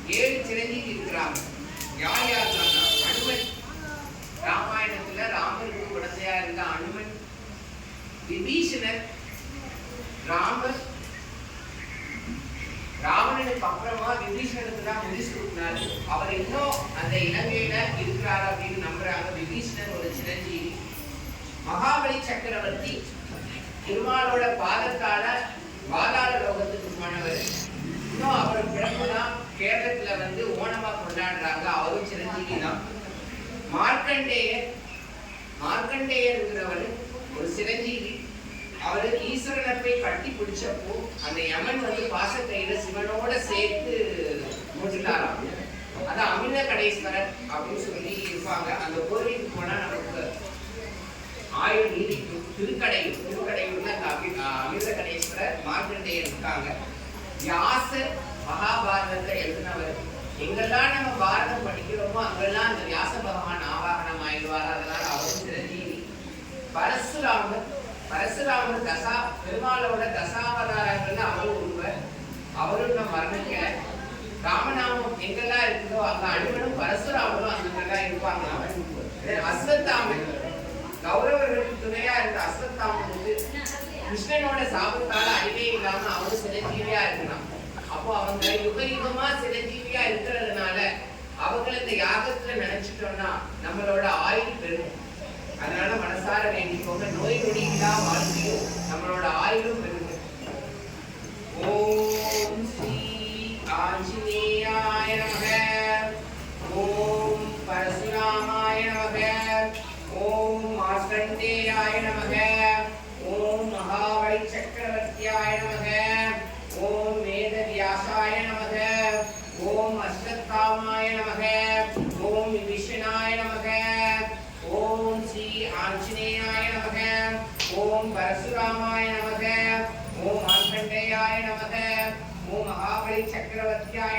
7 சிரஞ்சீவி இருக்கிறாங்க. யார் யாருன்னா அனுமன். ராமாயணத்துல ராமருக்கு குழந்தையா இருந்த அனுமன், விபீஷணர், ராமர். ராவணனுக்கு அப்புறமா விபீஷணனுக்கு தான் முடிச்சு கொடுத்தாரு. அவர் இன்னும் அந்த இலங்கையில இருக்கிறார் அப்படின்னு நம்புறாங்க. விபீஷணன் ஒரு சிரஞ்சீவி. மகாபலி சக்கரவர்த்தி திருமாலோட பாதத்தால பாதாள லோகத்துக்கு போனவர். இன்னும் அவர் பிறப்புதான் கேரளத்துல வந்து ஓணமா கொண்டாடுறாங்க. அவரும் சிரஞ்சீவி தான். மார்க்கண்டேயர்ங்கிறவர் ஒரு சிரஞ்சீவி. அவரு ஈஸ்வரனை போய் கட்டி பிடிச்சப்போ அந்த யமன் வந்து பாசக்கையில சிவனோட சேர்த்து முடிச்சுட்டாராம். அதான் அமிர்த கடேஸ்வரர் அப்படின்னு சொல்லி இருப்பாங்க. அந்த கோவிலுக்கு போனா நமக்கு ஆயுள் நீடிக்கும். திருக்கடையூர்ல அந்த அமிர்த கடேஸ்வரர் மார்க்கண்டேயர் இருக்காங்க. வியாசர் மகாபாரதத்தை எழுதினவர். எங்கெல்லாம் நம்ம பாரதம் படிக்கிறோமோ அங்கெல்லாம் அந்த வியாச பகவான் ஆவாகனம் ஆயிடுவார். அதனால அவரும் சிரஞ்சீவி. பரசுராமர் பெருமாளோட தசாவதாரங்கள்ல அவரும் ஒருவர். அவரும் நம்ம மரணிக்கல. ராமநாமம் எங்கெல்லாம் இருக்குதோ அங்க அனுமனும் பரசுராமரும் அங்கெல்லாம் இருப்பாங்க. அஸ்வத்தாமன், கௌரவர்களுக்கு துணையா இருந்த அஸ்வத்தாமன் வந்து கிருஷ்ணனோட சாபத்தால அறிவே இல்லாம அவரும் சிரஞ்சீவியா இருக்கணும். அப்போ அவங்க யுகமா சிரஞ்சீவியா இருக்கிறதுனால அவங்களை இந்த யாகத்துல நினைச்சிட்டோம்னா நம்மளோட ஆயுள் பெரும். அதனால மனசார வேண்டிக்கோங்க. நோய் நொடி இல்லா வாழ்க்கையும் நம்மளோட ஆயுளும் பெருங்க. ஓம் ஸ்ரீ ஆஞ்சநேயாய நமக. ஓம் பரசுராமாய நமக. ஓம் மார்க்கண்டேயாய நமக. ஓம் மகாபலி சக்கரவர்த்தியாய நமக. ஓம் வேதவியாசாய நமக. ஓம் அஸ்வத்தாமாய நமக. ஓம் விபீஷணாய நமக. ஓம் ஸ்ரீ ஆஞ்சநேயாய நமக. ஓம் பரசுராமாய நமக. ஓம் மார்க்கண்டேயாய நமக. ஓம் மகாபலி சக்கரவர்த்தியாய